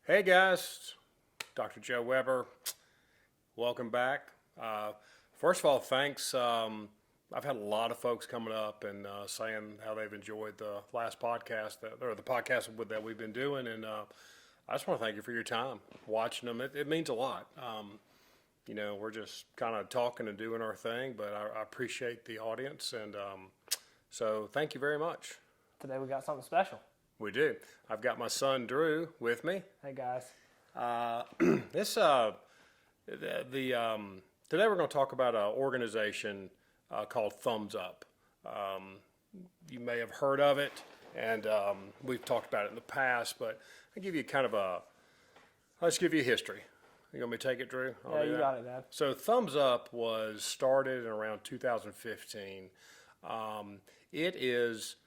Hey guys, Dr. Joe Weber. Welcome back. First of all, thanks. I've had a lot of folks coming up and saying how they've enjoyed the last podcast or the podcast that we've been doing, and I just want to thank you for your time watching them. It means a lot. We're just kind of talking and doing our thing, but I appreciate the audience, and so thank you very much. Today we got something special. We do. I've got my son Drew with me. Hey guys. This today we're going to talk about an organization called Thumbs Up. You may have heard of it, and we've talked about it in the past. But I'll give you I'll just give you a history. You want me to take it, Drew? Yeah, you got it, Dad. So Thumbs Up was started in around 2015. It is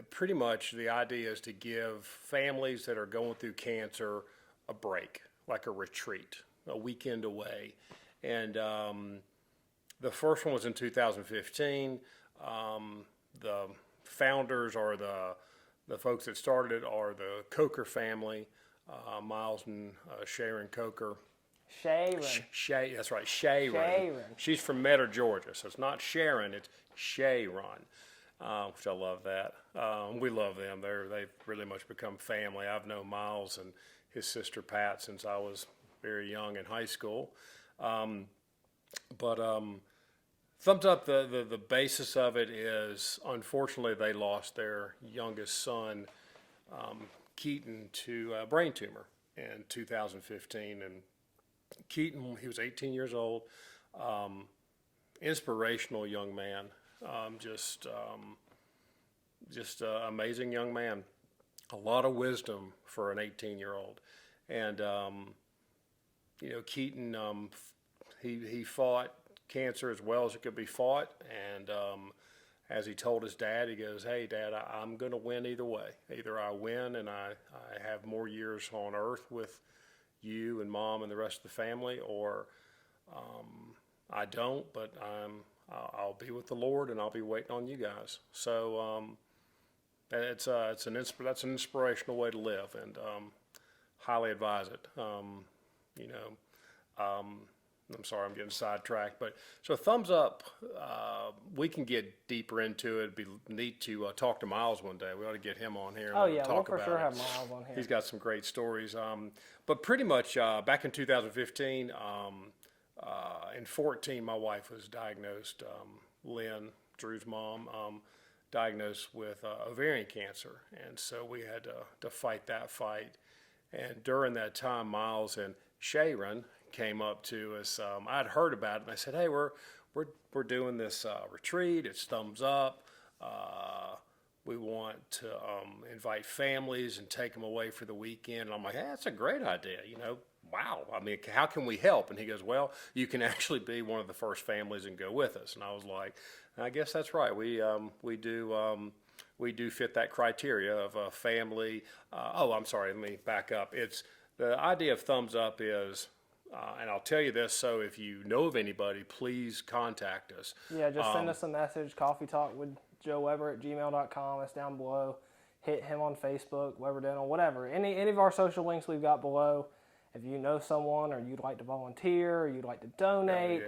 pretty much the idea is to give families that are going through cancer a break, like a retreat, a weekend away. And the first one was in 2015. The founders or the folks that started it are the Coker family, Miles and Sharon Coker. Sharon. That's right, Sharon. She's from Metter, Georgia, so it's not Sharon, it's Sharon. Which I love that. We love them. They've really much become family. I've known Miles and his sister Pat since I was very young in high school. But Thumbs Up, the basis of it is, unfortunately, they lost their youngest son, Keaton, to a brain tumor in 2015. And Keaton, he was 18 years old, inspirational young man. Just amazing young man. A lot of wisdom for an 18-year-old. And, Keaton, he fought cancer as well as it could be fought. And as he told his dad, he goes, "Hey, Dad, I'm going to win either way. Either I win and I have more years on earth with you and Mom and the rest of the family, or I don't, but I'll be with the Lord, and I'll be waiting on you guys." So that's an inspirational way to live, and highly advise it. I'm sorry, I'm getting sidetracked, but so Thumbs Up, we can get deeper into it. It'd be neat to talk to Miles one day. We ought to get him on here. Oh yeah, talk we'll for about sure it. have Miles on here. He's got some great stories. But pretty much back in 2015. In 14, my wife was diagnosed, Lynn, Drew's mom, diagnosed with ovarian cancer. And so we had to fight that fight. And during that time, Miles and Sharon came up to us. I'd heard about it, and I said, "Hey, we're doing this retreat. It's Thumbs Up. We want to invite families and take them away for the weekend." And I'm like, "Hey, that's a great idea, Wow, I mean, how can we help?" And he goes, "Well, you can actually be one of the first families and go with us." And I was like, "I guess that's right. We do fit that criteria of a family." I'm sorry. Let me back up. It's the idea of Thumbs Up is, and I'll tell you this. So if you know of anybody, please contact us. Yeah, just send us a message. Coffee Talk with Joe Weber at gmail.com. It's down below. Hit him on Facebook, Weber Dental, whatever. Any of our social links we've got below. If you know someone, or you'd like to volunteer, or you'd like to donate,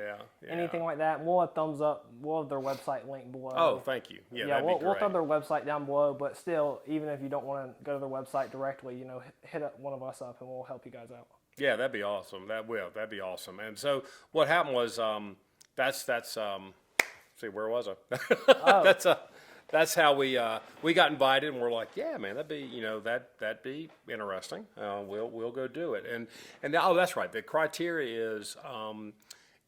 anything like that, we'll have Thumbs Up. We'll have their website link below. Oh, thank you. Yeah, we'll throw their website down below. But still, even if you don't want to go to their website directly, hit one of us up, and we'll help you guys out. Yeah, that'd be awesome. That'd be awesome. And so what happened was, see, where was I? Oh. That's how we got invited, and we're like, "Yeah, man, that'd be interesting. We'll go do it." And that's right. The criteria is,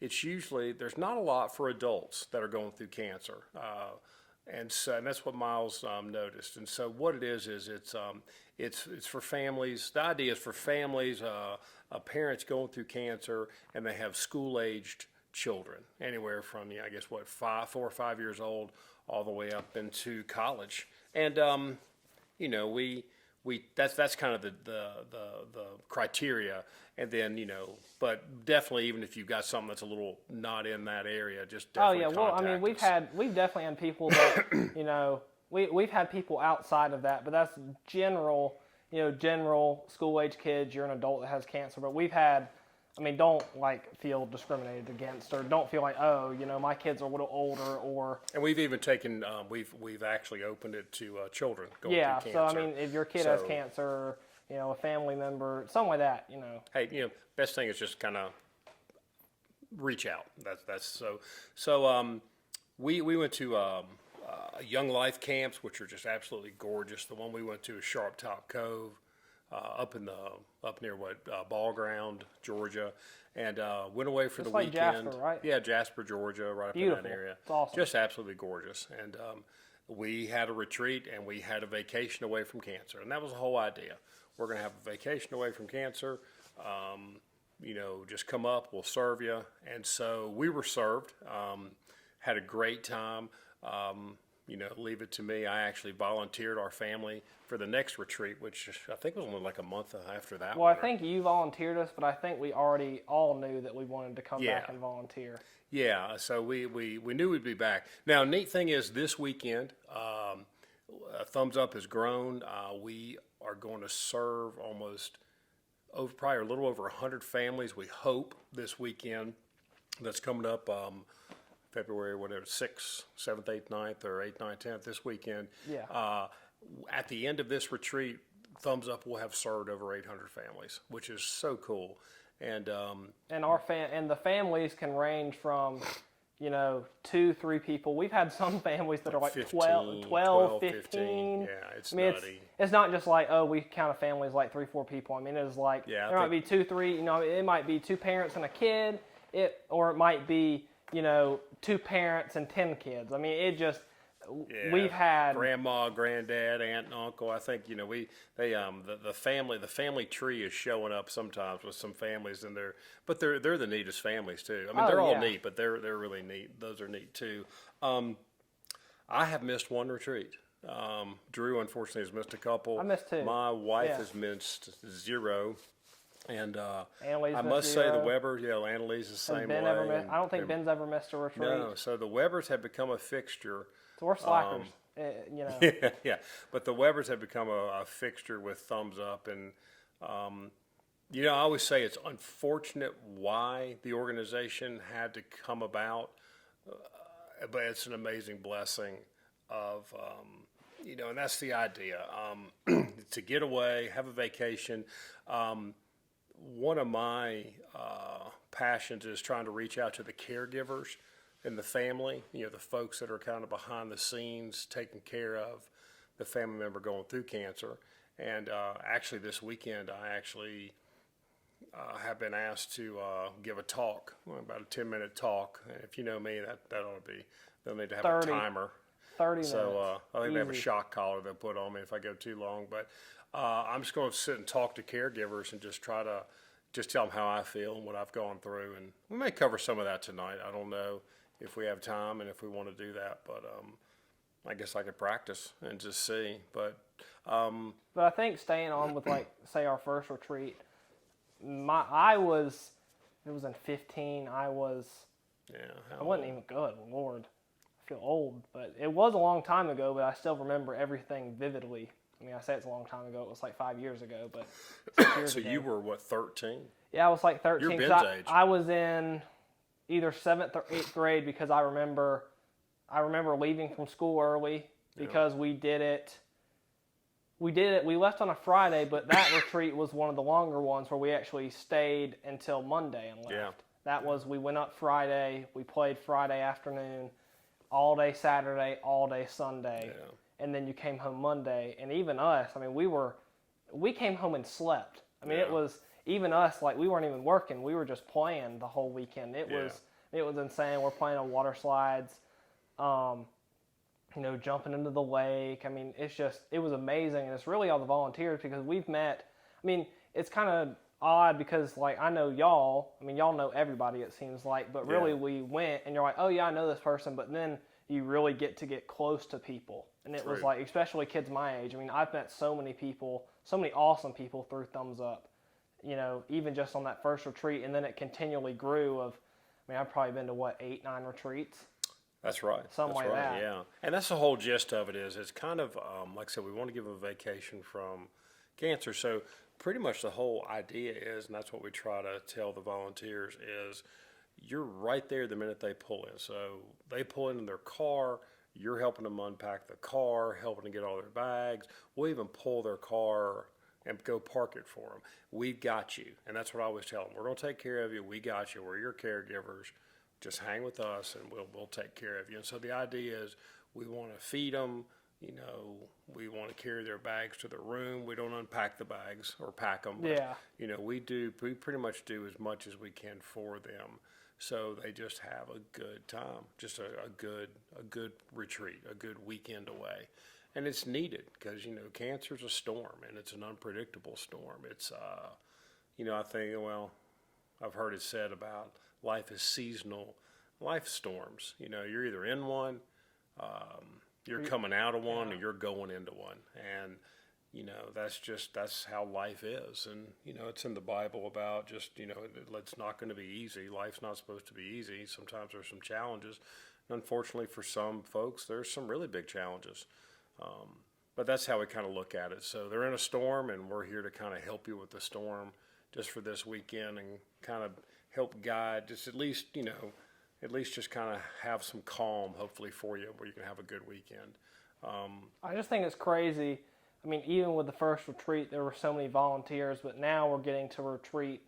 it's usually there's not a lot for adults that are going through cancer, and that's what Miles noticed. And so what it is it's for families. The idea is for families, parents going through cancer, and they have school-aged children, anywhere from 4 or 5 years old, all the way up into college. And that's kind of the criteria. And then but definitely, even if you've got something that's a little not in that area, just definitely contact us. We've definitely had people that we've had people outside of that, but that's general. general school age kids, you're an adult that has cancer, but we've had, don't feel discriminated against, or don't feel like, oh, my kids are a little older, or And we've even taken, we've actually opened it to children going yeah. through So cancer. if your kid has cancer, a family member, something like that, Hey, best thing is just kind of reach out. That's so. So we went to Young Life camps, which are just absolutely gorgeous. The one we went to is Sharp Top Cove, up near Ball Ground, Georgia, and went away for Just the like weekend. Jasper, right? Yeah, Jasper, Georgia, right up Beautiful. in that area. It's awesome. Just absolutely gorgeous. And we had a retreat and we had a vacation away from cancer, and that was the whole idea. We're going to have a vacation away from cancer. Just come up, we'll serve you. And so we were served, had a great time. Leave it to me. I actually volunteered our family for the next retreat, which I think was only like a month after that Well, one. I think you volunteered us, but I think we already all knew that we wanted to come back Yeah. and volunteer. Yeah, so we knew we'd be back. Now, neat thing is this weekend, Thumbs Up has grown. We are going to serve probably a little over 100 families, we hope, this weekend. That's coming up February, 6th, 7th, 8th, 9th, or 8th, 9th, 10th, this weekend. Yeah. At the end of this retreat, Thumbs Up will have served over 800 families, which is so cool. And And the families can range from 2-3 people. We've had some families that are like 15, 12, 15. Yeah, it's It's nutty. it's not just like, oh, we count a family as like 3-4 people. It's like Yeah, I there might be 2-3. It might be 2 parents and a kid. Or it might be 2 parents and 10 kids. It just Yeah, we've had grandma, granddad, aunt, and uncle. I think the family tree is showing up sometimes with some families in there, but they're the neatest families too. They're all yeah. neat, but they're really neat. Those are neat too. I have missed one retreat. Drew unfortunately has missed a couple. I missed 2. My wife Yeah. has missed 0. And Annalise I missed must say the 0. Weber, Annalise is the Has same Ben way. ever missed? and I don't think Ben's ever missed a retreat. No, so the Webers have become a fixture. So we're slackers. Yeah, but the Webers have become a fixture with Thumbs Up, and I always say it's unfortunate why the organization had to come about, but it's an amazing blessing of, and that's the idea, to get away, have a vacation. One of my passions is trying to reach out to the caregivers and the family, the folks that are kind of behind the scenes taking care of the family member going through cancer. And actually this weekend, I actually have been asked to give a talk, about a 10-minute talk. And if you know me, that ought to be, they'll need to have 30. a timer. 30 minutes. So I think they have a Easy. shock collar they'll put on me if I go too long. But I'm just going to sit and talk to caregivers and just try to just tell them how I feel and what I've gone through. And we may cover some of that tonight. I don't know if we have time and if we want to do that. But I guess I could practice and just see. But But I think staying on with say our first retreat, it was in 15. I wasn't even good. Lord, I feel old, but it was a long time ago. But I still remember everything vividly. I say it's a long time ago. It was like 5 years ago, but 6 years so ago. you were what, 13? Yeah, I was like 13. You're 'cause Ben's age. I was in either 7th or 8th grade because I remember leaving from school early because we did it. We left on a Friday, but that retreat was one of the longer ones where we actually stayed until Monday and left. Yeah. That was, we went up Friday, we played Friday afternoon, all day Saturday, all day Sunday. Yeah. And then you came home Monday, and even us, we came home and slept. It was, even us, we weren't even working, we were just playing the whole weekend. It was insane. We're playing on water slides, jumping into the lake. It was amazing, and it's really all the volunteers because we've met, it's kind of odd because, I know y'all, y'all know everybody it seems like, but really Yeah. we went, and you're like, oh yeah, I know this person, but then you really get to get close to people. And it was True. especially kids my age. I've met so many people, so many awesome people through Thumbs Up, even just on that first retreat. And then it continually grew I've probably been to 8, 9 retreats. That's right. Something that's like right. that. Yeah. And that's the whole gist of it is it's kind of, like I said, we want to give them a vacation from cancer. So pretty much the whole idea is, and that's what we try to tell the volunteers is, you're right there the minute they pull in. So they pull in their car, you're helping them unpack the car, helping to get all their bags. We'll even pull their car and go park it for them. We've got you. And that's what I always tell them. We're going to take care of you. We got you. We're your caregivers. Just hang with us and we'll take care of you. And so the idea is we want to feed them. We want to carry their bags to their room. We don't unpack the bags or pack them. But, Yeah. we pretty much do as much as we can for them. So they just have a good time, just a good retreat, a good weekend away. And it's needed because, cancer's a storm and it's an unpredictable storm. It's, I think, well, I've heard it said about life is seasonal. Life storms, you're either in one, you're coming out of one, or you're going into one. And, that's how life is. And, it's in the Bible about just, it's not going to be easy. Life's not supposed to be easy. Sometimes there's some challenges. And unfortunately for some folks, there's some really big challenges. But that's how we kind of look at it. So they're in a storm and we're here to kind of help you with the storm just for this weekend and kind of help guide, just at least just kind of have some calm hopefully for you where you can have a good weekend. I just think it's crazy. I mean, even with the first retreat, there were so many volunteers, but now we're getting to retreat.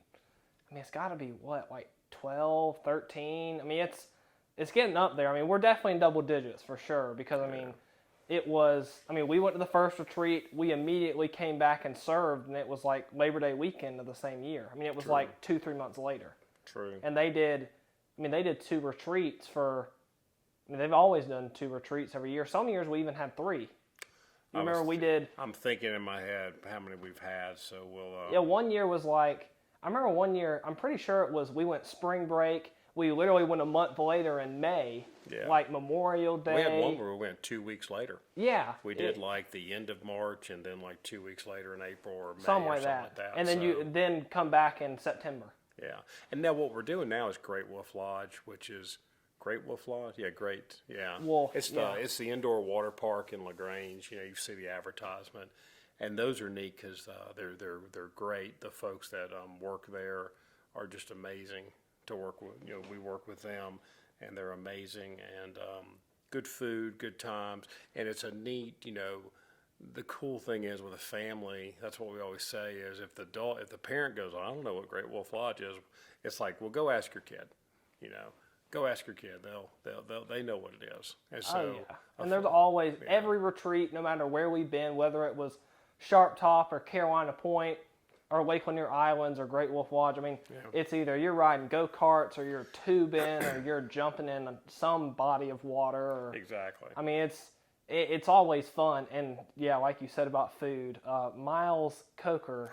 I mean, it's got to be like 12, 13. I mean, it's getting up there. I mean, we're definitely in double digits for sure because, we went to the first retreat. We immediately came back and served, and it was like Labor Day weekend of the same year. I mean, it was like 2-3 months later. True. And they did 2 retreats they've always done 2 retreats every year. Some years we even had 3. You remember we did? I'm thinking in my head how many we've had, so we'll. Yeah, one year was like, I remember one year, I'm pretty sure it was, we went spring break. We literally went a month later in May, like Memorial Day. We had one where we went 2 weeks later. Yeah. We did like the end of March and then like 2 weeks later in April or May something or like something that. like that. And then you then come back in September. Yeah. And now what we're doing now is Great Wolf Lodge, which is Great Wolf Lodge? Yeah, great. Yeah. Wolf, it's the indoor water park in LaGrange. You see the advertisement. And those are neat because they're great. The folks that work there are just amazing to work with. We work with them, and they're amazing. And good food, good times, and it's a neat. The cool thing is with a family. That's what we always say is if the parent goes, I don't know what Great Wolf Lodge is. It's like, well, go ask your kid. Go ask your kid. They know what it is. And so, and there's always every retreat, no matter where we've been, whether it was Sharp Top or Carolina Point or Lake Lanier Islands or Great Wolf Lodge. I mean, it's either you're riding go-karts or you're tubing or you're jumping in some body of water. Or, exactly. I mean, it's always fun. And, yeah, like you said about food, Miles Coker,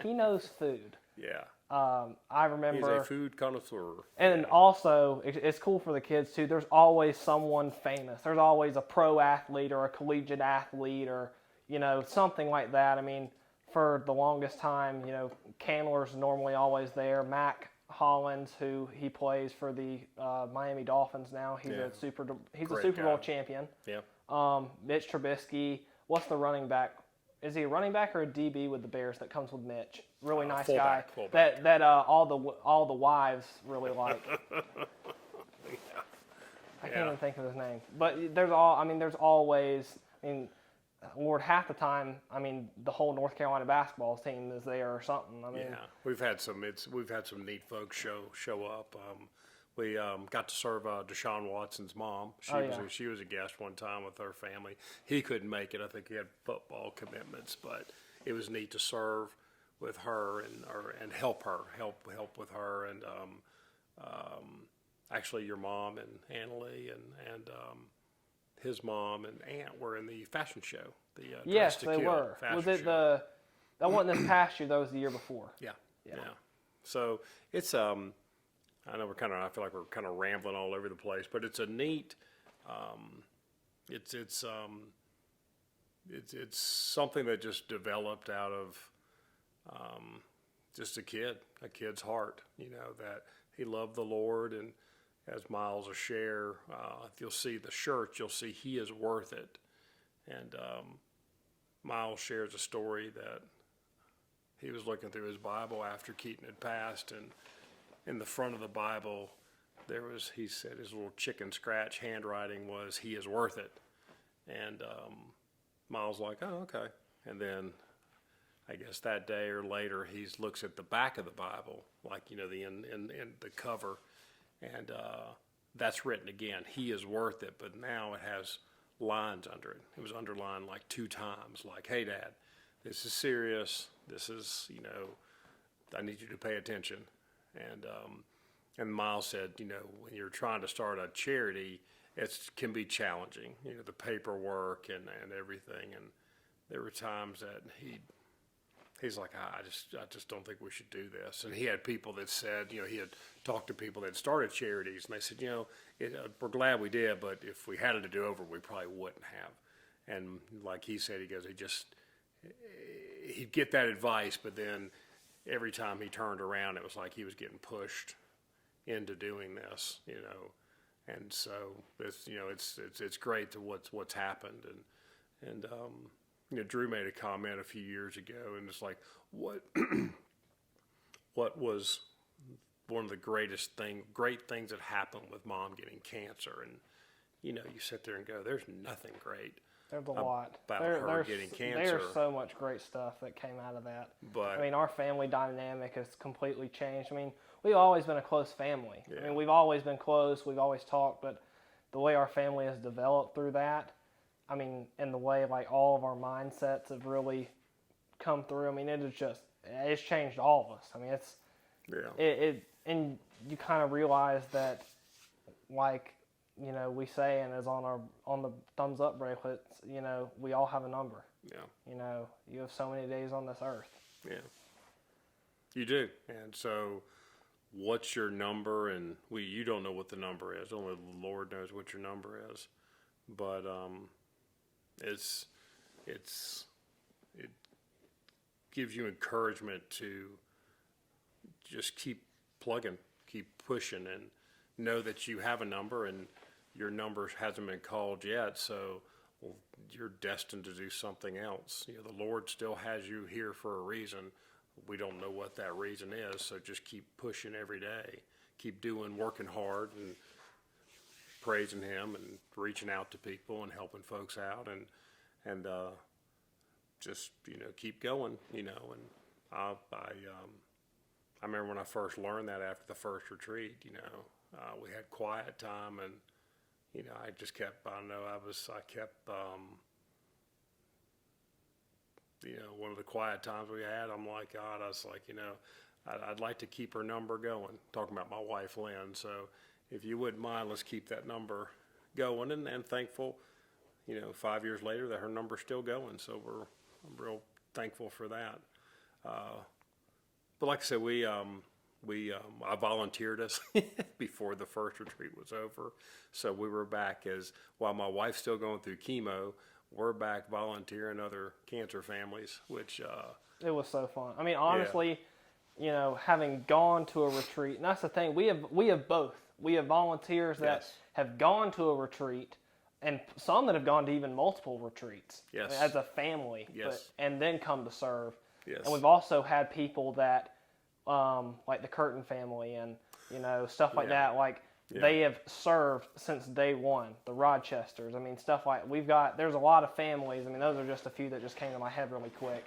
he knows food. Yeah. I remember. He's a food connoisseur. And also, it's cool for the kids, too. There's always someone famous. There's always a pro athlete or a collegiate athlete or, something like that. I mean, for the longest time, Candler's normally always there. Mac Hollins, who he plays for the Miami Dolphins now. He's a Super Bowl champion. Yeah. Mitch Trubisky. What's the running back? Is he a running back or a DB with the Bears that comes with Mitch? Really nice guy. Fullback. That all the wives really like. I can't even think of his name. But there's always. Lord, half the time, the whole North Carolina basketball team is there or something. We've had some neat folks show up. We got to serve Deshaun Watson's mom. She was a guest one time with her family. He couldn't make it. I think he had football commitments, but it was neat to serve with her and help with her and actually your mom and Annalie and his mom and aunt were in the fashion show. Yes, they were. Was it that wasn't this past year? That was the year before. Yeah. So it's I know I feel like we're kind of rambling all over the place, but it's a neat. It's something that just developed out of just a kid's heart. That he loved the Lord and. As Miles will share, if you'll see the shirts, you'll see he is worth it. And Miles shares a story that he was looking through his Bible after Keaton had passed, and in the front of the Bible, he said his little chicken scratch handwriting was, "He is worth it." And Miles like, "Oh, okay." And then I guess that day or later, he looks at the back of the Bible, like, in the cover, and that's written again, "He is worth it," but now it has lines under it. It was underlined like 2 times, like, "Hey, Dad, this is serious. This is, I need you to pay attention." And Miles said, when you're trying to start a charity, it can be challenging, the paperwork and everything. And there were times that he's like, I just don't think we should do this. And he had people that said, he had talked to people that started charities, and they said, we're glad we did, but if we had it to do over, we probably wouldn't have. And like he said, he'd get that advice, but then every time he turned around, it was like he was getting pushed into doing this, And so it's great to what's happened. And Drew made a comment a few years ago, and it's like, what was one of the great things that happened with Mom getting cancer? And you sit there and go, there's nothing great. There's a lot about her getting cancer. There's so much great stuff that came out of that. But our family dynamic has completely changed. We've always been a close family. Yeah. We've always been close. We've always talked, but the way our family has developed through that, and the way like all of our mindsets have really come through. It's changed all of us. And you kind of realize that, like, we say, and as on the thumbs up bracelets, we all have a number. Yeah. You have so many days on this earth. Yeah. You do. And so what's your number? And you don't know what the number is. Only the Lord knows what your number is. But it gives you encouragement to just keep plugging, keep pushing, and know that you have a number, and your number hasn't been called yet, so you're destined to do something else. The Lord still has you here for a reason. We don't know what that reason is, so just keep pushing every day. Keep working hard and praising Him and reaching out to people and helping folks out, and just keep going. And I remember when I first learned that after the first retreat. We had quiet time, and I just kept. One of the quiet times we had, I'm like, God, I was like, I'd like to keep her number going. Talking about my wife, Lynn. So if you wouldn't mind, let's keep that number going, and thankful, 5 years later that her number's still going. So I'm real thankful for that. But like I said, I volunteered us before the first retreat was over. So we were back while my wife's still going through chemo, we're back volunteering other cancer families, which it was so fun. Honestly, having gone to a retreat, and that's the thing, we have both. We have volunteers that Yes. have gone to a retreat, and some that have gone to even multiple retreats Yes. as a family, Yes. and then come to serve. Yes. And we've also had people that, like the Curtin family and, stuff like Yeah. that, like Yeah. they have served since day one, the Rochesters. Stuff like, there's a lot of families. Those are just a few that just came to my head really quick.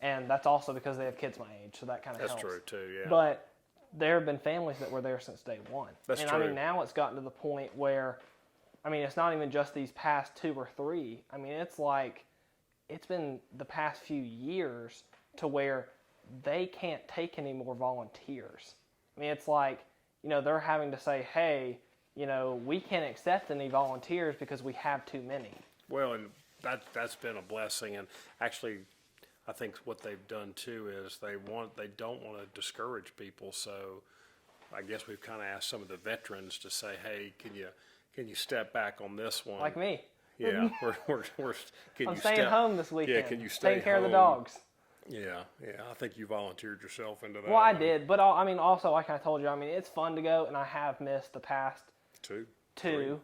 And that's also because they have kids my age, so that kind of helps. That's true too, yeah. But there have been families that were there since day one. That's and true. Now it's gotten to the point where, it's not even just these past 2 or 3. It's like, it's been the past few years to where they can't take any more volunteers. It's like, they're having to say, hey, we can't accept any volunteers because we have too many. Well, and that's been a blessing. And actually, I think what they've done too is they don't want to discourage people. So I guess we've kind of asked some of the veterans to say, hey, can you step back on this one? Like me. Yeah, I'm staying home this weekend. Yeah, can you stay taking care of the home? dogs. Yeah. I think you volunteered yourself into that. Well, I did, but also like I told you, it's fun to go, and I have missed the past two, Three.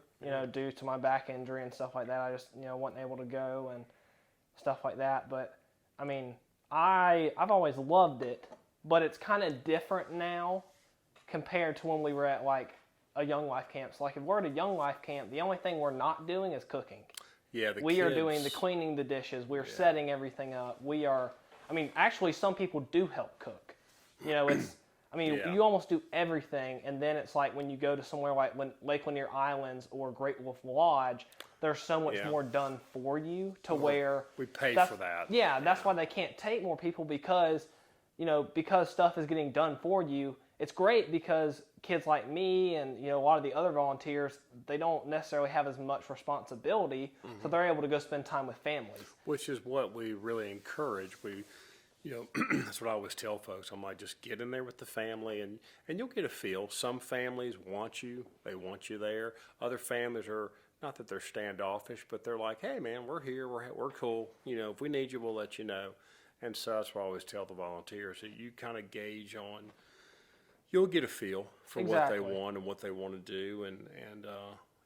due to my back injury and stuff like that. I just wasn't able to go, and stuff like that. But I mean, I've always loved it, but it's kind of different now compared to when we were at like a Young Life camp. So like if we're at a Young Life camp, the only thing we're not doing is cooking. Yeah, We are doing the cleaning the dishes. We're setting everything up. We are, I mean, actually some people do help cook. You know, it's, I mean, Yeah. you almost do everything, and then it's like when you go to somewhere like Lake Lanier Islands or Great Wolf Lodge, there's so much Yeah. more done for you to where we pay that's- for that. Yeah, that's why they can't take more people because, you know, because stuff is getting done for you. It's great because kids like me and, you know, a lot of the other volunteers, they don't necessarily have as much responsibility, so they're able to go spend time with families. Which is what we really encourage. You know, that's what I always tell folks. I'm like, just get in there with the family, and you'll get a feel. Some families want you; they want you there. Other families are not that they're standoffish, but they're like, hey, man, we're here, we're cool. You know, if we need you, we'll let you know. And so that's what I always tell the volunteers that you kind of gauge on. You'll get a feel for what they Exactly. want and what they want to do, and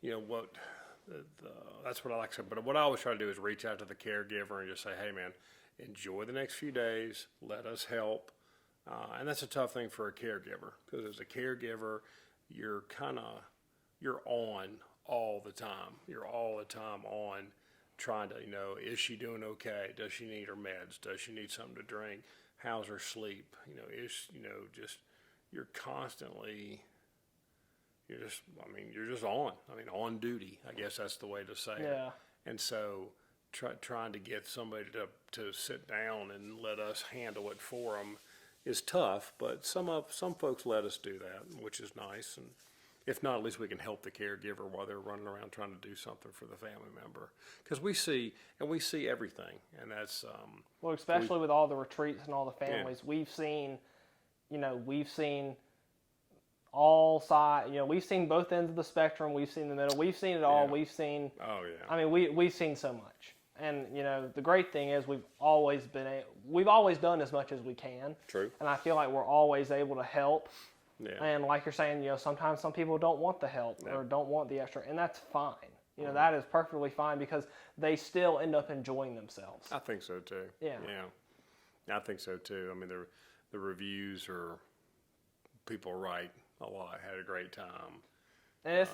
you know what. That's what I like to say. But what I always try to do is reach out to the caregiver and just say, hey, man, enjoy the next few days. Let us help. And that's a tough thing for a caregiver because as a caregiver, you're on all the time. You're all the time on trying to, you know, is she doing okay? Does she need her meds? Does she need something to drink? How's her sleep? You know, just you're constantly, you're just on. I mean, on duty. I guess that's the way to say it. Yeah. And so trying to get somebody to sit down and let us handle it for them is tough, but some folks let us do that, which is nice. And if not, at least we can help the caregiver while they're running around trying to do something for the family member. Because we see everything, and that's Well, especially with all the retreats and all the families, we've seen all sides, you know, we've seen both ends of the spectrum, we've seen the middle, we've seen it all, Yeah. we've seen, oh yeah, I mean, we've seen so much. And, you know, the great thing is we've always done as much as we can. true, And I feel like we're always able to help. yeah, And like you're saying, you know, sometimes some people don't want the help Yeah. or don't want the extra, and that's fine. You know, that is perfectly fine because they still end up enjoying themselves. I think so too. Yeah. I think so too. I mean, the reviews are people write a lot. Had a great time. And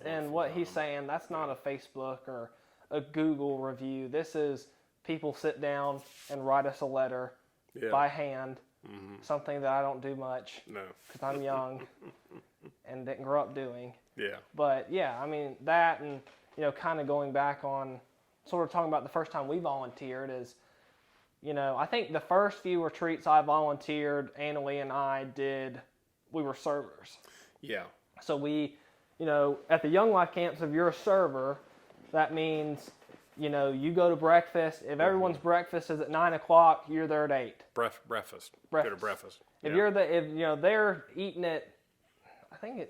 and what he's saying, that's not a Facebook or a Google review. This is people sit down and write us a letter Yeah, by hand, something that I don't do much no, because I'm young and didn't grow up doing. yeah, But yeah, I mean, that and, you know, kind of going back on sort of talking about the first time we volunteered is, you know, I think the first few retreats I volunteered, Annalie and I did, we were servers. yeah, So we, you know, at the Young Life camps, if you're a server, that means, you know, you go to breakfast. If everyone's breakfast is at 9 o'clock, you're there at 8. breakfast. Go to breakfast. If Yeah. if you know they're eating at, I think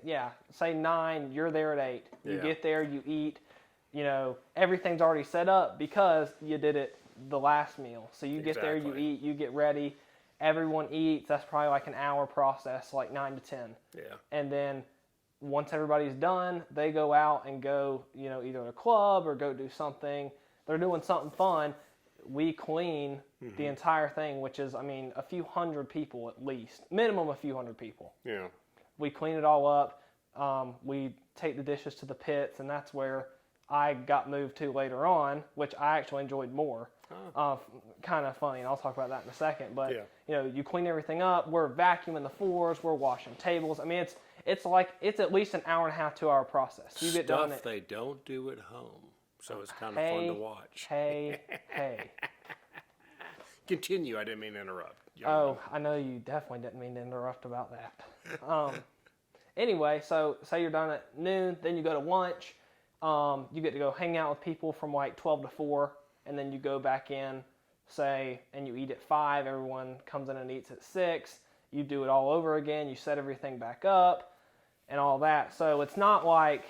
say 9, you're there at 8. You Yeah. get there, you eat. You know, everything's already set up because you did it the last meal. So you get there, you Exactly. eat, you get ready. Everyone eats. That's probably like an hour process, like 9 to 10. Yeah, And then once everybody's done, they go out and go, you know, either to a club or go do something. They're doing something fun. We clean the entire thing, which is, I mean, a few hundred people at least, minimum a few hundred people. yeah, We clean it all up. We take the dishes to the pits, and that's where I got moved to later on, which I actually enjoyed more. Kind of funny, and I'll talk about that in a second. But Yeah. you know, you clean everything up. We're vacuuming the floors. We're washing tables. I mean, it's like it's at least an hour and a half, 2 hour process. You get done stuff at they don't do at home, so it's kind of fun to watch. Hey. Continue. I didn't mean to interrupt. Oh, I know you definitely didn't mean to interrupt about that. Anyway, so say you're done at noon, then you go to lunch. You get to go hang out with people from like 12 to 4, and then you go back in, and you eat at 5. Everyone comes in and eats at 6. You do it all over again. You set everything back up and all that. So it's not like,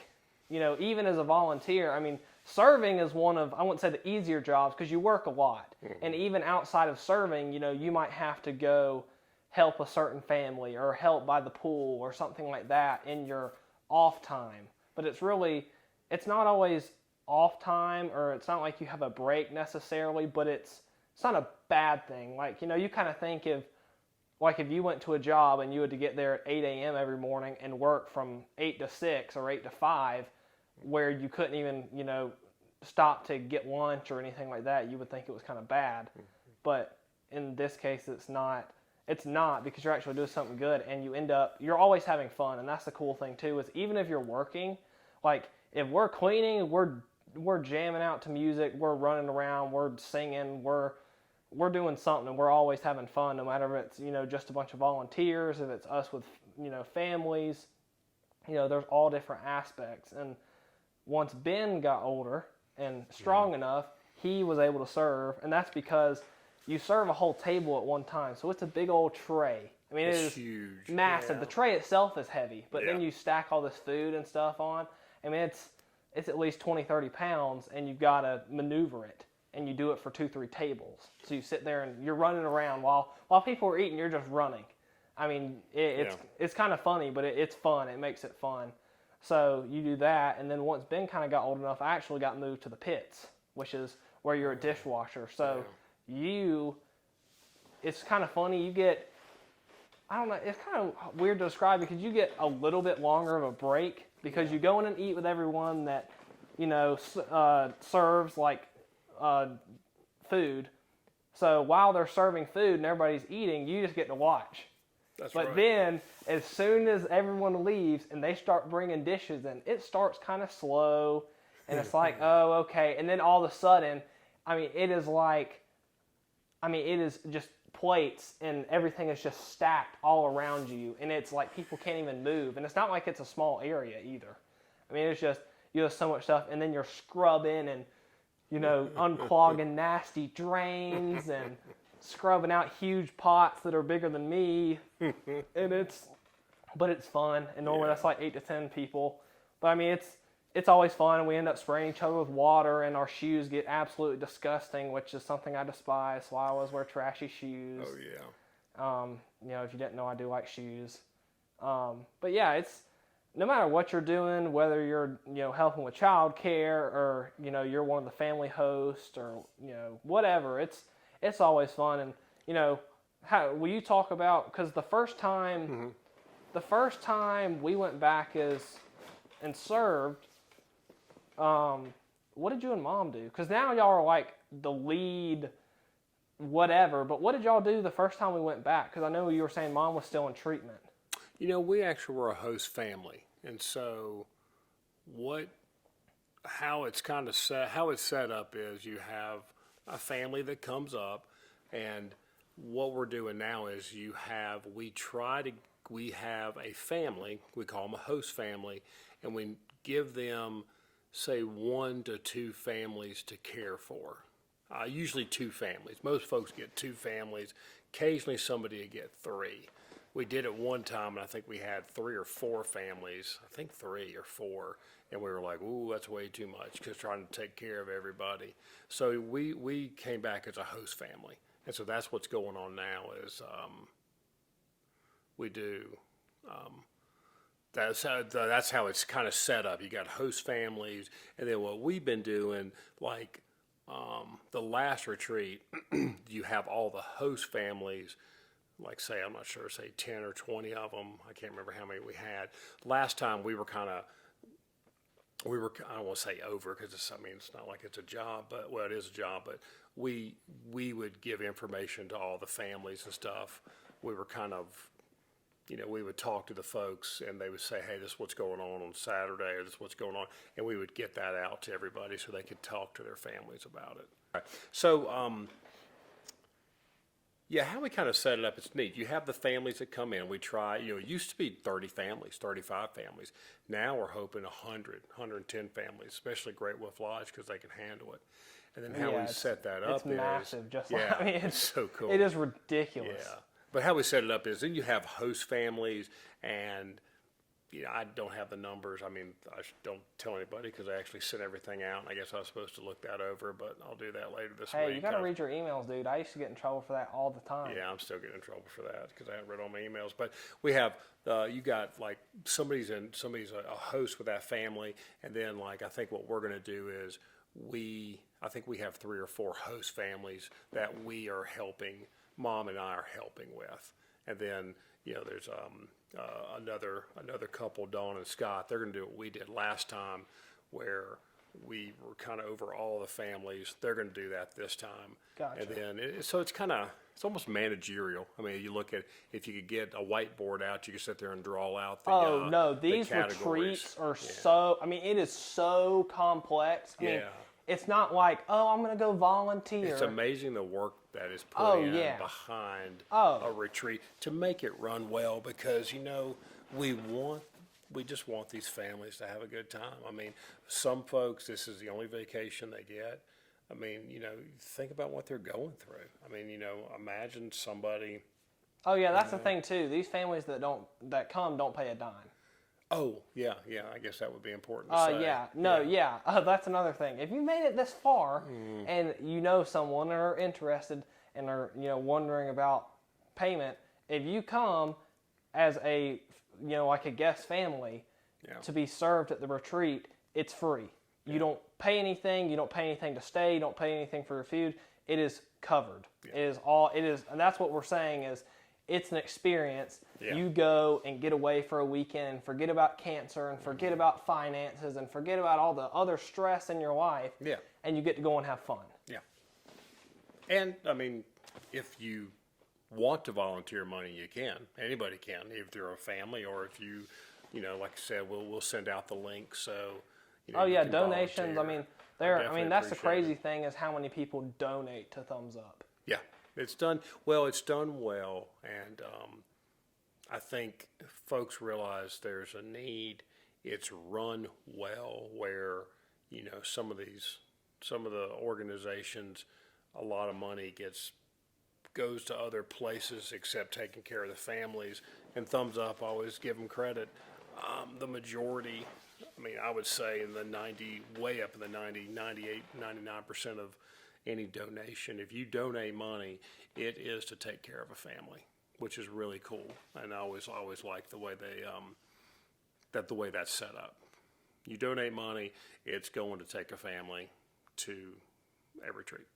you know, even as a volunteer, I mean, serving is one of, I wouldn't say the easier jobs because you work a lot. And even outside of serving, you know, you might have to go help a certain family or help by the pool or something like that in your off time. But it's not always off time, or it's not like you have a break necessarily, but it's not a bad thing. Like, you kind of think if you went to a job and you had to get there at 8 a.m. every morning and work from 8 to 6 or 8 to 5, where you couldn't even, stop to get lunch or anything like that, you would think it was kind of bad. But in this case, it's not. It's not, because you're actually doing something good, and you're always having fun. And that's the cool thing too, is even if you're working, like if we're cleaning, we're jamming out to music, we're running around, we're singing, we're doing something, and we're always having fun, no matter if it's, just a bunch of volunteers, if it's us with, families, there's all different aspects. And once Ben got older and strong enough, he was able to serve, and that's because you serve a whole table at one time, so it's a big old tray. I mean, It's it is huge. massive. Yeah. The tray itself is heavy, but then Yeah. you stack all this food and stuff on. I mean, it's at least 20, 30 pounds, and you've got to maneuver it, and you do it for 2-3 tables. So you sit there and you're running around while people are eating, you're just running. I mean, it's kind of funny, but it's fun. It makes it fun. So you do that, and then once Ben kind of got old enough, I actually got moved to the pits, which is where you're a dishwasher. So it's kind of funny. You get, I don't know, it's kind of weird to describe, because you get a little bit longer of a break, because you go in and eat with everyone that, serves like food. So while they're serving food and everybody's eating, you just get to watch. That's But right. then, as soon as everyone leaves and they start bringing dishes in, it starts kind of slow, and it's like, oh, okay. And then all of a sudden, it is just plates, and everything is just stacked all around you, and it's like people can't even move. And it's not like it's a small area either. It's just, you have so much stuff, and then you're scrubbing and, unclogging nasty drains and scrubbing out huge pots that are bigger than me, and it's fun. And normally that's like 8 to 10 people, but it's always fun. And we end up spraying each other with water, and our shoes get absolutely disgusting, which is something I despise. So I always wear trashy shoes. Oh yeah. If you didn't know, I do like shoes. But yeah, it's no matter what you're doing, whether you're helping with childcare, or you're one of the family hosts, or whatever. It's always fun. And how will you talk about, because the first time we went back and served, what did you and Mom do? Because now y'all are like the lead whatever, but what did y'all do the first time we went back? Because I know you were saying Mom was still in treatment. We actually were a host family, and so how it's set up is you have a family that comes up, and what we're doing now is we have a family, we call them a host family, and we give them, say, 1 to 2 families to care for. Usually 2 families. Most folks get 2 families. Occasionally somebody will get 3. We did it one time, and I think we had 3 or 4 families. I think 3 or 4, and we were like, "Ooh, that's way too much," because trying to take care of everybody. So we came back as a host family, and so that's what's going on now. Is we do. That's how it's kind of set up. You got host families, and then what we've been doing, like the last retreat, you have all the host families. Like, say, I'm not sure, say 10 or 20 of them. I can't remember how many we had. Last time we were I don't want to say over, because it's not like it's a job, but, well, it is a job, but we would give information to all the families and stuff. We were we would talk to the folks, and they would say, hey, this is what's going on Saturday, or this is what's going on, and we would get that out to everybody so they could talk to their families about it. Right. So, yeah, how we kind of set it up, it's neat. You have the families that come in. We try, it used to be 30 families, 35 families. Now we're hoping 100, 110 families, especially Great Wolf Lodge, because they can handle it. And then how we set that up it's massive, just yeah, like, it's so cool. It is ridiculous. Yeah. But how we set it up is then you have host families, and I don't have the numbers. I mean, don't tell anybody because I actually sent everything out. And I guess I was supposed to look that over, but I'll do that later this week. Hey, you got to read your emails, dude. I used to get in trouble for that all the time. Yeah, I'm still getting in trouble for that because I haven't read all my emails. But we have, you got like somebody's a host with that family, and then like I think what we're going to do is I think we have 3 or 4 host families that we are helping. Mom and I are helping with, and then there's another couple, Dawn and Scott. They're going to do what we did last time, where we were kind of over all the families. They're going to do that this time. Gotcha. And then, so it's almost managerial. I mean, you look at, if you could get a whiteboard out, you could sit there and draw out these the retreats are so, I mean, it is so complex. I mean, it's not like, I'm going to go volunteer. It's amazing the work that is put behind a retreat to make it run well, because, we just want these families to have a good time. I mean, some folks, this is the only vacation they get. I mean, think about what they're going through. I mean, imagine somebody. Oh yeah, that's the thing too. These families that come don't pay a dime. Oh yeah. I guess that would be important to say. That's another thing. If you made it this far and you know someone or are interested and are wondering about payment, if you come as a like a guest family to be served at the retreat, it's free. You don't pay anything. You don't pay anything to stay. You don't pay anything for your food. It is covered. It is, and that's what we're saying is, it's an experience. You go and get away for a weekend and forget about cancer and forget about finances and forget about all the other stress in your life. And you get to go and have fun. And I mean, if you want to volunteer money, you can. Anybody can, if you're a family, or if you like I said, we'll send out the link. So donations. Volunteer. I mean, that's the crazy thing is how many people donate to Thumbs Up. It's done well. It's done well, and I think folks realize there's a need. It's run well, where some of the organizations, a lot of money goes to other places except taking care of the families. And Thumbs Up, I always give them credit. The majority, I mean, I would say way up in the 90, 98, 99% of any donation, if you donate money, it is to take care of a family, which is really cool. And I always like the way the way that's set up. You donate money, it's going to take a family to a retreat.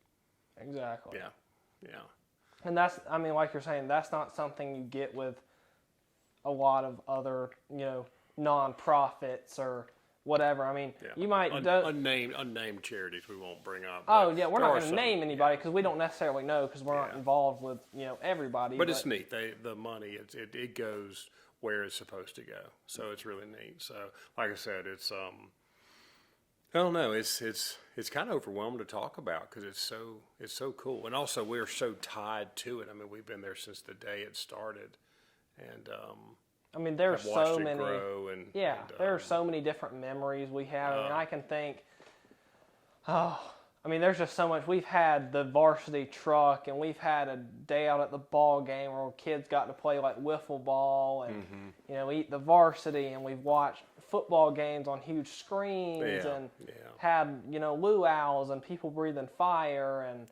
Exactly. Yeah. And that's, I mean, like you're saying, that's not something you get with a lot of other, nonprofits or whatever. I mean, you might unnamed charities we won't bring up. We're not going to name anybody because we don't necessarily know, because we're not involved with everybody. But it's neat. The money it goes where it's supposed to go. So it's really neat. So like I said, it's I don't know. It's kind of overwhelming to talk about because it's so cool, and also we're so tied to it. I mean, we've been there since the day it started, and I mean, there are so many. There are so many different memories we have. I mean, I can think. I mean, there's just so much. We've had the varsity truck, and we've had a day out at the ball game where kids got to play like wiffle ball, and we eat the varsity, and we've watched football games on huge screens, and had luau's and people breathing fire, and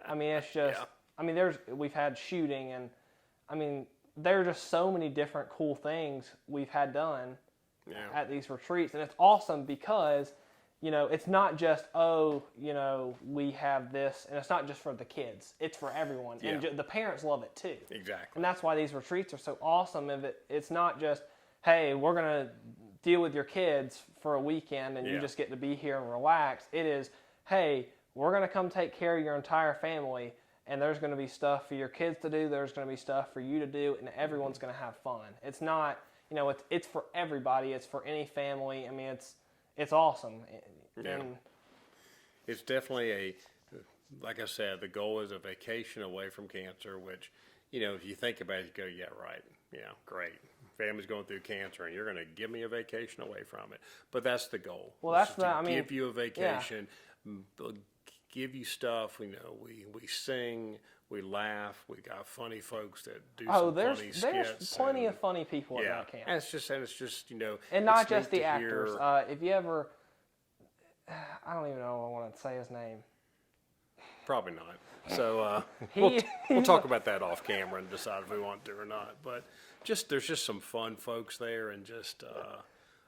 I mean, it's just. I mean, we've had shooting, and I mean, there are just so many different cool things we've had done at these retreats, and it's awesome because. It's not just, we have this, and it's not just for the kids. It's for everyone. And the parents love it too. Exactly. And that's why these retreats are so awesome. It's not just, hey, we're going to deal with your kids for a weekend and you just get to be here and relax. It is, hey, we're going to come take care of your entire family, and there's going to be stuff for your kids to do. There's going to be stuff for you to do, and everyone's going to have fun. It's not, it's for everybody. It's for any family. I mean, it's awesome. And it's definitely like I said, the goal is a vacation away from cancer, which, if you think about it, you go, yeah, right. Yeah, great. Family's going through cancer, and you're going to give me a vacation away from it. But that's the goal. Well, that's give you a vacation, give you stuff. We sing, we laugh. We got funny folks that do Oh, some funny there's skits. plenty and, of funny people at yeah, that camp. and it's just And not it's just neat the to actors. hear- If you ever, I don't even know if I want to say his name. Probably not. So He- we'll talk about that off camera and decide if we want to or not. But there's just some fun folks there and just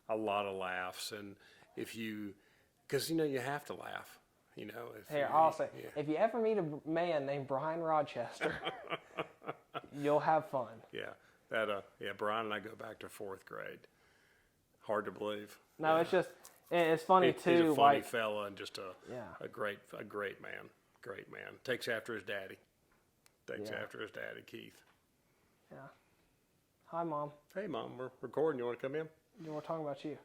a lot of laughs. And because you have to laugh. If Here, you, I'll say, yeah, if you ever meet a man named Brian Rochester, you'll have fun. Brian and I go back to 4th grade. Hard to believe. No, it's just, it's funny too. He's a funny like, fella and just Yeah. a great man. Great man. Takes after his daddy. After his daddy, Keith. yeah. Hi, Mom. Hey, Mom, we're recording. You want to come in? We're talking about you.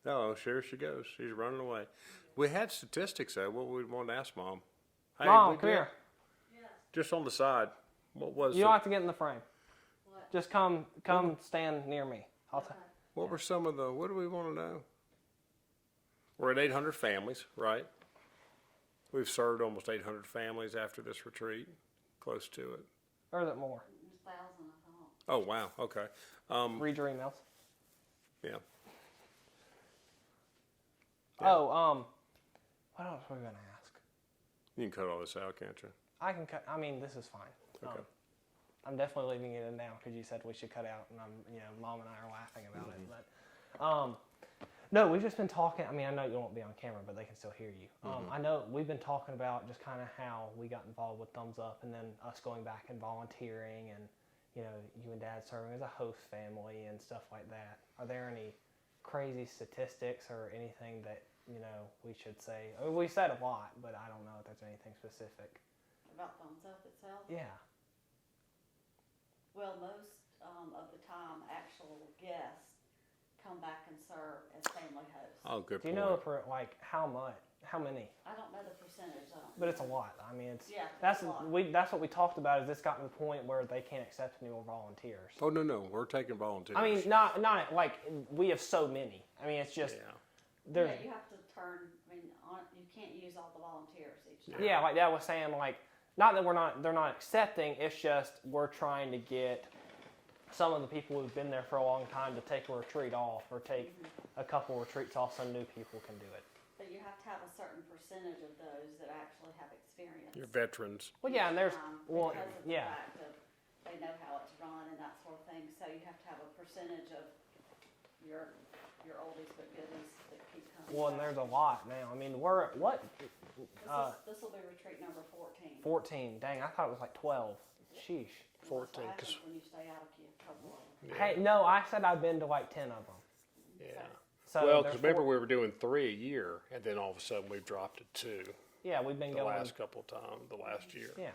Oh, here she goes. She's running away. We had statistics, though. What we want to ask Mom. Hey, Mom, we come did- here. Just on the side. What was You the- don't have to get in the frame. Just come stand near me. What were some of the, what do we want to know? We're at 800 families, right? We've served almost 800 families after this retreat, close to it. Or is it more? 1,000, I thought. Oh, wow, okay. Read your emails. Yeah. Oh, what else were we going to ask? You can cut all this out, can't you? I can cut, I mean, this is fine. Okay. I'm definitely leaving it in now because you said we should cut out, and Mom and I are laughing about it. But, no, we've just been talking. I mean, I know you won't be on camera, but they can still hear you. I know we've been talking about just kind of how we got involved with Thumbs Up, and then us going back and volunteering, and you and Dad serving as a host family and stuff like that. Are there any crazy statistics or anything that we should say? I mean, we said a lot, but I don't know if there's anything specific. About Thumbs Up itself? Yeah. Well, most of the time, actual guests come back and serve as family hosts. Oh, good Do you point. know for like how many? I don't know the percentage. But it's a lot. I mean, it's Yeah, that's it's a lot. that's what we talked about. Is this gotten to the point where they can't accept any more volunteers? Oh, no, we're taking volunteers. I mean, not like we have so many. I mean, it's just yeah. there's Yeah, you have to turn. I mean, you can't use all the volunteers each time. yeah, like Dad was saying, like not that they're not accepting. It's just we're trying to get some of the people who've been there for a long time to take a retreat off or take a couple retreats off so new people can do it. But you have to have a certain percentage of those that actually have experience. You're veterans. Well, yeah, and there's well, because of the yeah. fact of they know how it's run and that sort of thing. So you have to have a percentage of your oldies but goodies that keep coming. Well, and back. there's a lot now. I mean, we're at what? This will be retreat number 14. 14. Dang, I thought it was like 12. Sheesh. 14, What 'cause- happens when you stay out a couple of them. Hey, no, I said I've been to like 10 of them. Yeah. So Well, there's because remember four- we were doing 3 a year, and then all of a sudden we've dropped it to 2 yeah, we've been the going. last couple of times, the last year. Yeah,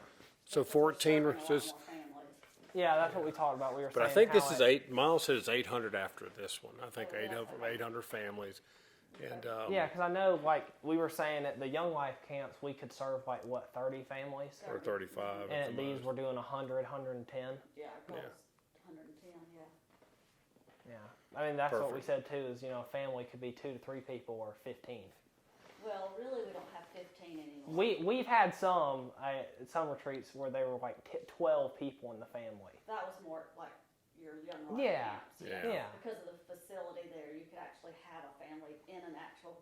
So 14, Serving a lot says- more families. yeah, that's what we talked about. We were but I saying think how this is 8, Miles said it's 800 after this one. I think Oh, yeah. 800 families. And Yeah, because I know like we were saying at the Young Life camps we could serve like what 30 families, or 35 and at at the these most. we're doing 100, 110. Yeah, it goes 110, yeah. Yeah, I mean that's what we Perfect. said too. Is a family could be 2 to 3 people or 15. Well, really, we don't have 15 anymore. We've had some retreats where they were like 12 people in the family. That was more like your young life Yeah. camps. Yeah. Yeah. Because of the facility there, you could actually have a family in an actual,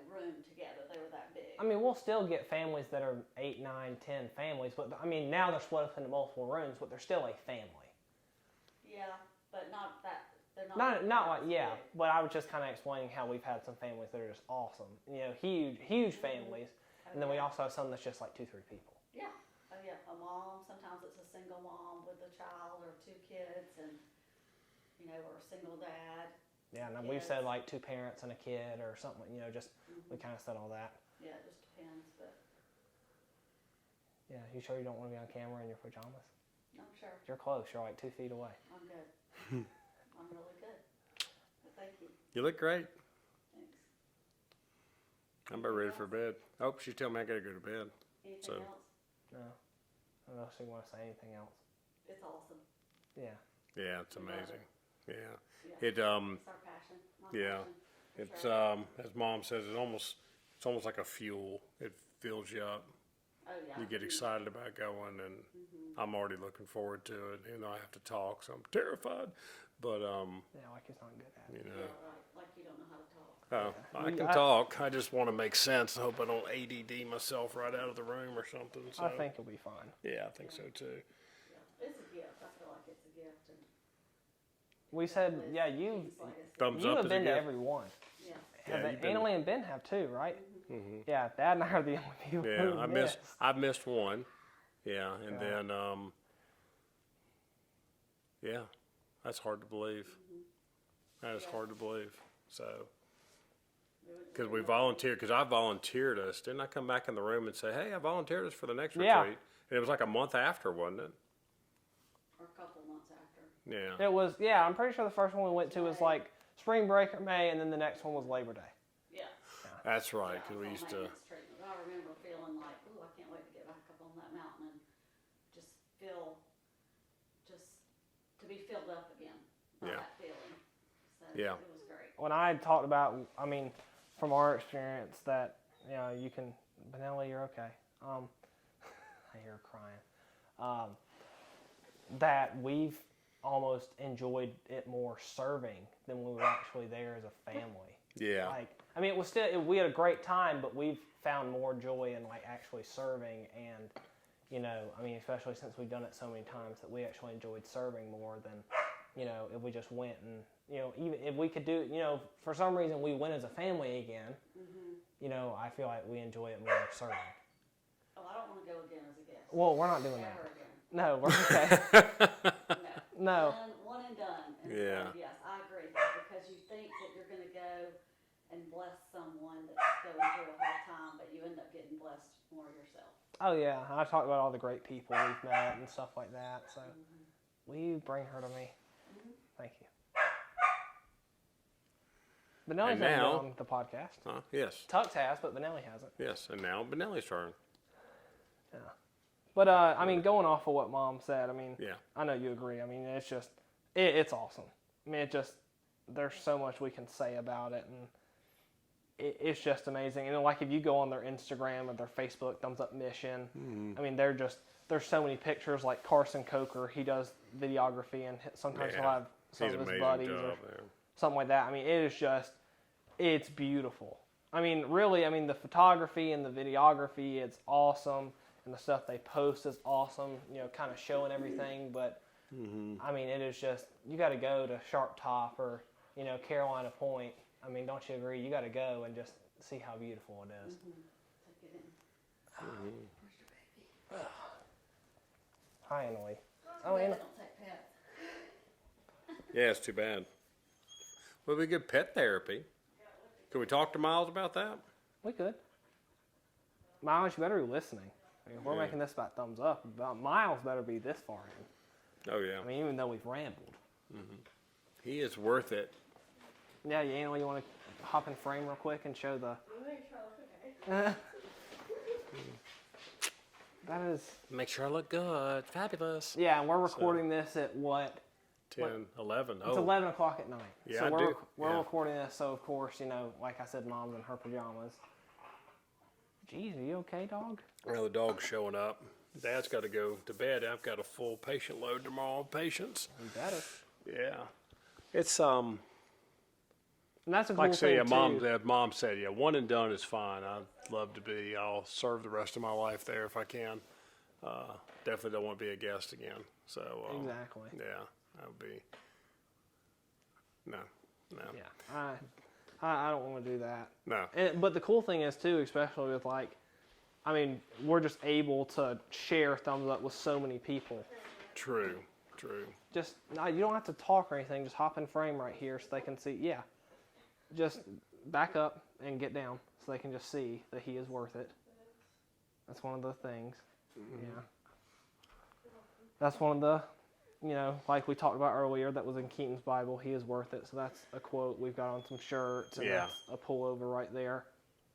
room together. They were that big. I mean, we'll still get families that are 8, 9, 10 families, but I mean now they're split up into multiple rooms, but they're still a family. Yeah, but not that. They're Not like as yeah, big. but I was just kind of explaining how we've had some families that are just awesome. Huge families, and then we also have some that's just like 2, 3 people. Yeah. Oh, yeah. A mom. Sometimes it's a single mom with a child or 2 kids, and or a single dad. Yeah, and we've said like 2 parents and a kid or something. Just we kind of said all that. Yeah, it just depends, but Yeah, you sure you don't want to be on camera in your pajamas? I'm sure You're close. You're like 2 feet away. I'm good. I'm really good. But thank you. You look great. Thanks. I'm about ready for bed. Oh, she's telling me I gotta go to bed. Anything So- else? No, I don't know if you want to say anything else. It's awesome. Yeah. Yeah, it's amazing. Yeah. Yeah. It It's our passion. My yeah. passion, for It's sure. as Mom says, it's almost like a fuel. It fills you up. Oh, yeah. you get excited about going, and I'm already looking forward to it. You know, I have to talk, so I'm terrified. But Yeah, like he's not good at it. you Yeah, know, like you don't know how to talk. I can talk. I just want to make sense. I hope I don't ADD myself right out of the room or something. So I think you'll be fine. yeah, I think so too. Yeah. It's a gift. I feel like it's a gift. And We said, yeah, it's you like it's- Thumbs you up have is a been to gift. every one. Yeah. Yeah, you've been- Annalie and Ben have too, right? Mhm. Yeah, Dad and I are the only people Yeah, who missed. I've missed one. Yeah, and Yeah. then yeah, that's hard to believe. That is hard to believe. So, because we volunteered, because I volunteered us. Didn't I come back in the room and say, "Hey, I volunteered us for the next Yeah. retreat"? And it was like a month after, wasn't it? Or a couple months after. Yeah. It was, yeah, I'm pretty sure the first one we went to was like spring break or May, and then the next one was Labor Day. Yeah. That's right, Yeah, because we on used to. maintenance treatment. I remember feeling like, ooh, I can't wait to get back up on that mountain and just to be filled up again by Yeah. that feeling. So Yeah. it was great. When I had talked about, I mean, from our experience, that you know you can, Benelli, you're okay. I hear her crying. That we've almost enjoyed it more serving than we were actually there as a family. Yeah. Like, I mean, it was still, we had a great time, but we've found more joy in like actually serving, and you know, I mean, especially since we've done it so many times, that we actually enjoyed serving more than, you know, if we just went and, you know, even if we could do, you know, for some reason we went as a family again, you know, I feel like we enjoy it more serving. Oh, I don't want to go again as a guest. Well, we're not doing Ever that. again. No, we're okay. No. No. One and done. And Yeah. so, yes, I agree. Because you think that you're going to go and bless someone that's going through a hard time, but you end up getting blessed more yourself. Oh yeah, I talked about all the great people we've met and stuff like that. So, will you bring her to me? Thank you. Benelli's And not been now- on the podcast. Huh? Yes. Tux has, but Benelli hasn't. Yes. And now Benelli's turn. Yeah. But I mean, going off of what Mom said, I mean, Yeah. I know you agree. I mean, it's just, it's awesome. I mean, it just, there's so much we can say about it, and it's just amazing. And like if you go on their Instagram or their Facebook, Thumbs Up Mission, I mean, there's so many pictures. Like Carson Coker, he does videography, and sometimes he'll Yeah. have some He's of his amazing buddies or job there. something like that. I mean, it is just, it's beautiful. I mean, really, I mean, the photography and the videography, it's awesome. And the stuff they post is awesome, you know, kind of showing everything. But, I mean, it is just, you got to go to Sharp Top or, you know, Carolina Point. I mean, don't you agree? You got to go and just see how beautiful it is. Take it in. Where's your baby? Hi, Annalie. Oh, Anna. they don't take pets. Yeah, it's too bad. Well, we get pet therapy. Can we talk to Miles about that? We could. Miles, you better be listening. I mean, if we're Yeah. making this about thumbs up, about Miles better be this far in. Oh yeah. I mean, even though we've rambled. He is worth it. Yeah, Annalie, you want to hop in frame real quick and show the... That is... Make sure I look good. Fabulous. Yeah, and we're recording this at what? 10, 11. It's 11 o'clock at night. Yeah, so I we're, do. we're Yeah. recording this, so of course, you know, like I said, Mom's in her pajamas. Jeez, are you okay, dog? Well, the dog's showing up. Dad's got to go to bed. I've got a full patient load tomorrow of patients. You better. Yeah. It's And that's a cool like I say, thing, yeah, too. mom said, yeah, one and done is fine. I'd love to be. I'll serve the rest of my life there if I can. Definitely don't want to be a guest again. So Exactly. yeah, that would be no. Yeah, I don't want to do that. No. But the cool thing is, too, especially with, like, I mean, we're just able to share Thumbs Up with so many people. True. Just, no, you don't have to talk or anything. Just hop in frame right here so they can see. Yeah. Just back up and get down so they can just see that he is worth it. That's one of the things. Yeah. That's one of the, you know, like we talked about earlier, that was in Keaton's Bible. He is worth it. So that's a quote we've got on some shirts, and Yeah. that's a pullover right there.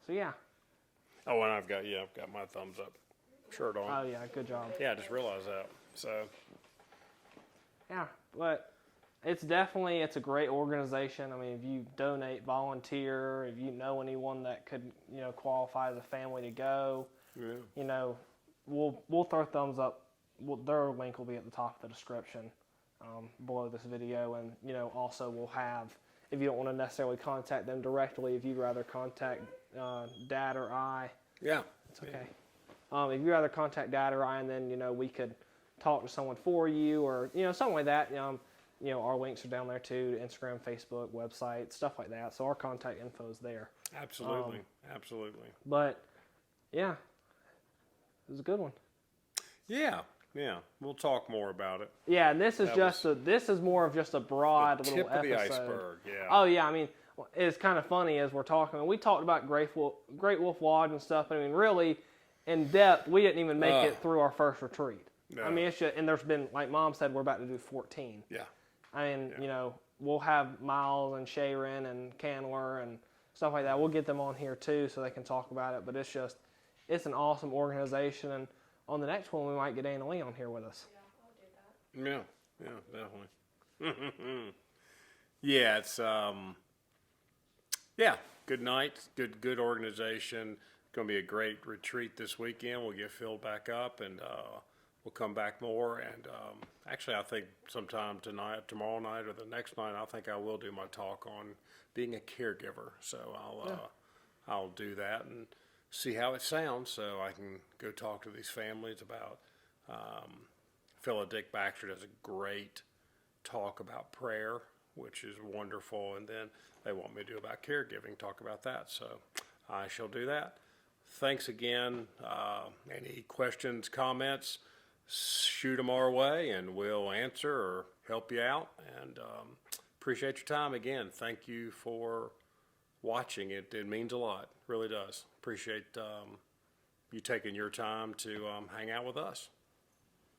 So yeah. Oh, and I've got my thumbs up shirt on. Oh yeah, good job. Yeah, I just realized that. So Yeah, but it's a great organization. I mean, if you donate, volunteer, if you know anyone that could, you know, qualify as a family to go, yeah. you know, we'll throw thumbs up. Their link will be at the top of the description below this video, and also we'll have, if you don't want to necessarily contact them directly, if you'd rather contact Dad or I, Yeah. it's okay. If you'd rather contact Dad or I, and then we could talk to someone for you, or something like that. Our links are down there too: Instagram, Facebook, website, stuff like that. So our contact info is there. Absolutely. Absolutely. But yeah, it was a good one. Yeah. Yeah. We'll talk more about it. Yeah, and this is this is more of just a broad The little tip of the episode. iceberg. Yeah. Oh yeah, I mean, it's kind of funny as we're talking. We talked about Great Wolf Lodge and stuff. I mean, really, in depth, we didn't even make it through our first retreat. No. I mean, it's just, and there's been, like Mom said, we're about to do 14. Yeah. I mean, we'll have Miles and Sharon and Candler and stuff like that. We'll get them on here too so they can talk about it. But it's an awesome organization. And on the next one, we might get Anna Lee on here with us. Yeah. Yeah, definitely. Yeah, it's good night, good organization. Going to be a great retreat this weekend. We'll get filled back up, and we'll come back more. And actually, I think sometime tomorrow night, or the next night, I think I will do my talk on being a caregiver. So I'll do that and see how it sounds, so I can go talk to these families about. Philip Dick Baxter does a great talk about prayer, which is wonderful, and then they want me to do about caregiving, talk about that. So I shall do that. Thanks again. Any questions, comments, shoot them our way, and we'll answer or help you out. And appreciate your time again. Thank you for watching. It means a lot. Really does. Appreciate you taking your time to hang out with us.